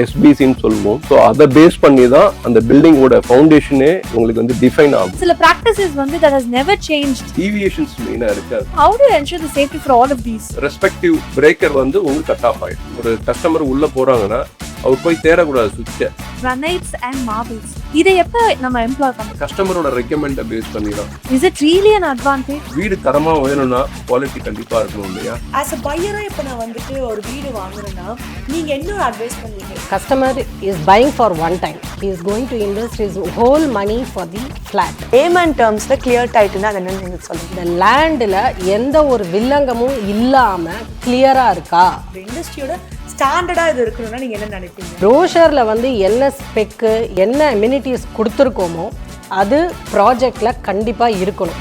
எஸ்பிசின்னு சொல்லுவோம். ஸோ அதை பேஸ் பண்ணி தான் அந்த பில்டிங்கோட ஃபவுண்டேஷனே உங்களுக்கு வந்து டிஃபைன் ஆகும். சில practices வந்து that has never changed. Deviations மெயினாக இருக்காது. How do you ensure the safety for all of these? Respective breaker வந்து உங்களுக்கு கட் ஆஃப் ஆயிடும். ஒரு கஸ்டமர் உள்ள போறாங்கன்னா அவர் போய் தேடக்கூடாது சுவிட்சை. Granites and marbles. இதை எப்போ நம்ம எம்ப்ளாய் பண்ணலாம்? கஸ்டமரோட ரெக்கமெண்டை பேஸ் பண்ணி தான். Is it really an advantage? வீடு தரமா வேணும்னா குவாலிட்டி கண்டிப்பா இருக்கணும் இல்லையா? ஆஸ் அ பையரா இப்போ நான் வந்துட்டு ஒரு வீடு வாங்குறேன்னா நீங்க என்ன அட்வைஸ் பண்ணுவீங்க? Customer is buying for one time. He is going to invest his whole money for the flat. Payment டேர்ம்ஸ்ல கிளியர் டைட்டில்னா அது என்னன்னு நீங்க சொல்லுங்க. இந்த லேண்டில் எந்த ஒரு வில்லங்கமும் இல்லாமல் கிளியராக இருக்கா? இண்டஸ்ட்ரியோட ஸ்டாண்டர்டா இது இருக்கணும்னா நீங்க என்ன நினைப்பீங்க? ப்ரோஷரில் வந்து என்ன ஸ்பெக்கு என்ன அம்யூனிட்டிஸ் கொடுத்துருக்கோமோ அது ப்ராஜெக்டில் கண்டிப்பாக இருக்கணும்.